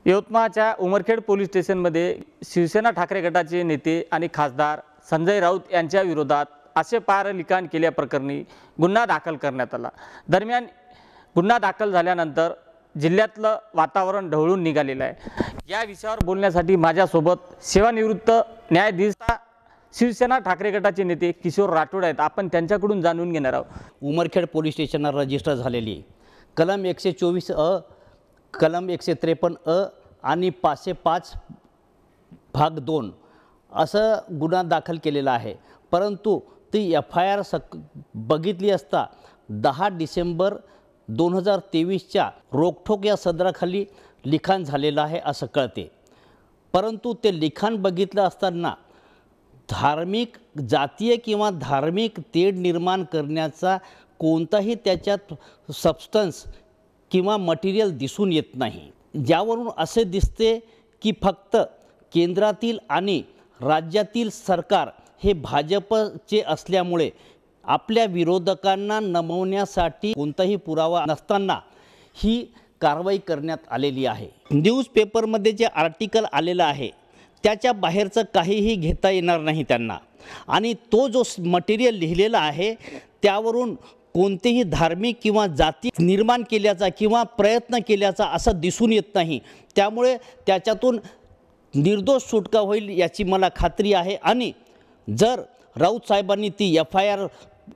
यवतमाळच्या उमरखेड पोलीस स्टेशनमध्ये शिवसेना ठाकरे गटाचे नेते आणि खासदार संजय राऊत यांच्या विरोधात आक्षेपार्ह लिखाण केल्याप्रकरणी गुन्हा दाखल करण्यात आला। दरम्यान गुन्हा दाखल झाल्यानंतर जिल्ह्यातलं वातावरण ढवळून निघालेलं आहे। या विषयावर बोलण्यासाठी माझ्यासोबत सेवानिवृत्त न्यायाधीश शिवसेना ठाकरे गटाचे नेते किशोर राठोड आहेत। आपण त्यांच्याकडून जाणून घेणार आहोत। उमरखेड पोलीस स्टेशनला रजिस्टर झालेली कलम 124 अ, कलम 153 अ आणि 505 भाग 2 असं गुन्हा दाखल केलेला आहे। परंतु ती FIR बघितली असता 10 डिसेंबर 2023च्या रोकठोक या सदराखाली लिखाण झालेलं आहे असं कळते। परंतु ते लिखाण बघितलं असताना धार्मिक जातीय किंवा धार्मिक तेढ निर्माण करण्याचा कोणताही त्याच्यात सबस्टन्स किंवा मटेरियल दिसून येत नाही। ज्यावरून असे दिसते की फक्त केंद्रातील आणि राज्यातील सरकार हे भाजपचे असल्यामुळे आपल्या विरोधकांना नमवण्यासाठी कोणताही पुरावा नसताना ही कारवाई करण्यात आलेली आहे। न्यूजपेपरमध्ये जे आर्टिकल आलेलं आहे त्याच्या बाहेरचं काहीही घेता येणार नाही त्यांना, आणि तो जो मटेरियल लिहिलेला आहे त्यावरून कोणतेही धार्मिक किंवा जाती निर्माण केल्याचा किंवा प्रयत्न केल्याचा असं दिसून येत नाही। त्यामुळे त्याच्यातून निर्दोष सुटका होईल याची मला खात्री आहे। आणि जर राऊत साहेबांनी ती FIR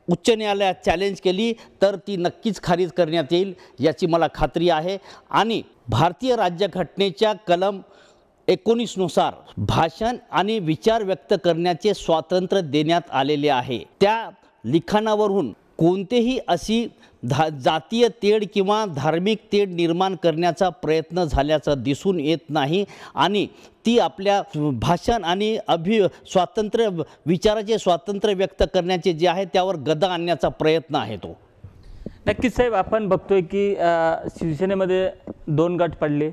उच्च न्यायालयात चॅलेंज केली तर ती नक्कीच खारिज करण्यात येईल याची मला खात्री आहे। आणि भारतीय राज्यघटनेच्या कलम 19 नुसार भाषण आणि विचार व्यक्त करण्याचे स्वातंत्र्य देण्यात आलेले आहे। त्या लिखाणावरून कोणतेही अशी जातीय तेढ किंवा धार्मिक तेढ निर्माण करण्याचा प्रयत्न झाल्याचं दिसून येत नाही, आणि ती आपल्या भाषण आणि स्वातंत्र्य विचाराचे स्वातंत्र्य व्यक्त करण्याचे जे आहे त्यावर गदा आणण्याचा प्रयत्न आहे तो। नक्कीच साहेब, आपण बघतोय की शिवसेनेमध्ये 2 गट पडले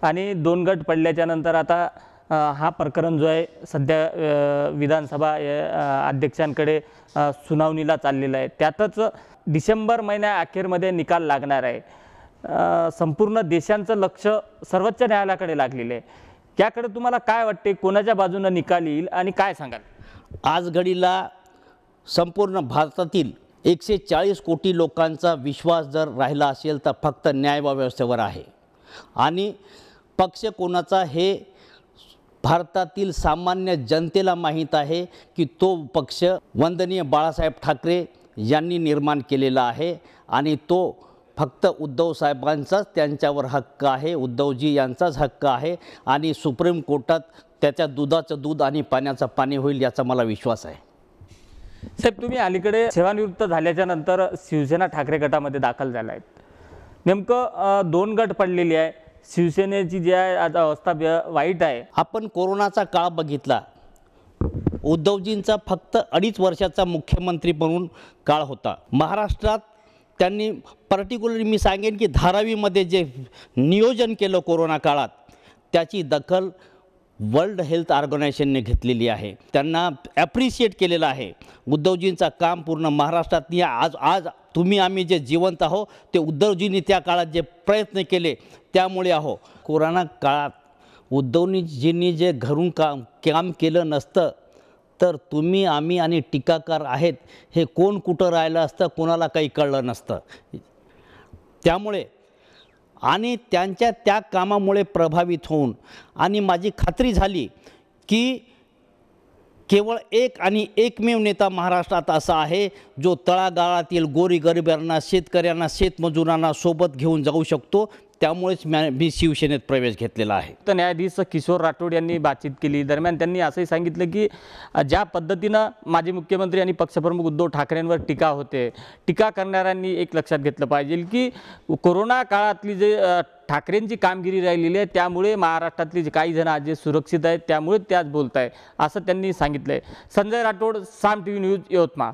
आणि 2 गट पडल्याच्या नंतर आता हा प्रकरण जो आहे सध्या विधानसभा अध्यक्षांकडे सुनावणीला चाललेला आहे। त्यातच डिसेंबर महिन्याअखेरमध्ये निकाल लागणार आहे। संपूर्ण देशांचं लक्ष सर्वोच्च न्यायालयाकडे लागलेलं आहे। याकडे तुम्हाला काय वाटते, कोणाच्या बाजूने निकाल येईल आणि काय सांगाल? आज घडीला संपूर्ण भारतातील 140 कोटी लोकांचा विश्वास जर राहिला असेल तर फक्त न्यायव्यवस्थेवर आहे, आणि पक्ष कोणाचा हे भारतातील सामान्य जनतेला माहीत आहे की तो पक्ष वंदनीय बाळासाहेब ठाकरे यांनी निर्माण केलेला आहे, आणि तो फक्त उद्धव साहेबांचाच त्यांच्यावर हक्क आहे, उद्धवजी यांचाच हक्क आहे, आणि सुप्रीम कोर्टात त्याच्या दुधाचं दूध आणि पाण्याचं पाणी होईल याचा मला विश्वास आहे। साहेब, तुम्ही अलीकडे सेवानिवृत्त झाल्याच्या नंतर शिवसेना ठाकरे गटामध्ये दाखल झाला आहेत। नेमकं 2 गट पडलेली आहे, शिवसेनेची जी आहे आज अवस्था वाईट आहे। आपण कोरोनाचा काळ बघितला, उद्धवजींचा फक्त 2.5 वर्षाचा मुख्यमंत्री म्हणून काळ होता। महाराष्ट्रात त्यांनी पर्टिक्युलरली मी सांगेन की धारावीमध्ये जे नियोजन केलं कोरोना काळात त्याची दखल वर्ल्ड हेल्थ ऑर्गनायझेशनने घेतलेली आहे। त्यांना ॲप्रिशिएट केलेलं आहे। उद्धवजींचा काम पूर्ण महाराष्ट्रात आज तुम्ही आम्ही जे जिवंत आहो ते उद्धवजींनी त्या काळात जे प्रयत्न केले त्यामुळे आहो। कोरोना काळात उद्धवजींनी जे घरून काम केलं नसतं तर तुम्ही आम्ही आणि टीकाकार आहेत हे कोण कुठं राहिलं असतं कोणाला काही कळलं नसतं। त्यामुळे आणि त्यांच्या त्या कामामुळे प्रभावित होऊन आणि माझी खात्री झाली की केवळ एक आणि एकमेव नेता महाराष्ट्रात असा आहे जो तळागाळातील गोरगरिबांना, शेतकऱ्यांना, शेतमजुरांना सोबत घेऊन जाऊ शकतो। त्यामुळेच मी शिवसेनेत प्रवेश घेतलेला आहे। तर न्यायाधीश किशोर राठोड यांनी बातचीत केली। दरम्यान त्यांनी असंही सांगितलं की ज्या पद्धतीनं माजी मुख्यमंत्री आणि पक्षप्रमुख उद्धव ठाकरेंवर टीका होते, टीका करणाऱ्यांनी एक लक्षात घेतलं पाहिजे की कोरोना काळातली जे ठाकरेंची कामगिरी राहिलेली आहे त्यामुळे महाराष्ट्रातले जे काही जण आज जे सुरक्षित आहेत त्यामुळे ते आज बोलत आहे असं त्यांनी सांगितलं आहे। संजय राठोड, साम TV न्यूज, यवतमाळ।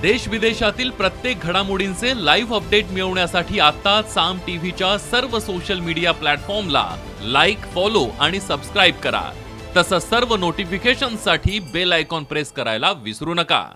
देश विदेशातील प्रत्येक घडामोडींचे लाईव्ह अपडेट मिळवण्यासाठी आता साम टीव्हीच्या सर्व सोशल मीडिया प्लॅटफॉर्मला लाईक, फॉलो आणि सबस्क्राईब करा। तसंच सर्व नोटिफिकेशनसाठी बेल आयकॉन प्रेस करायला विसरू नका।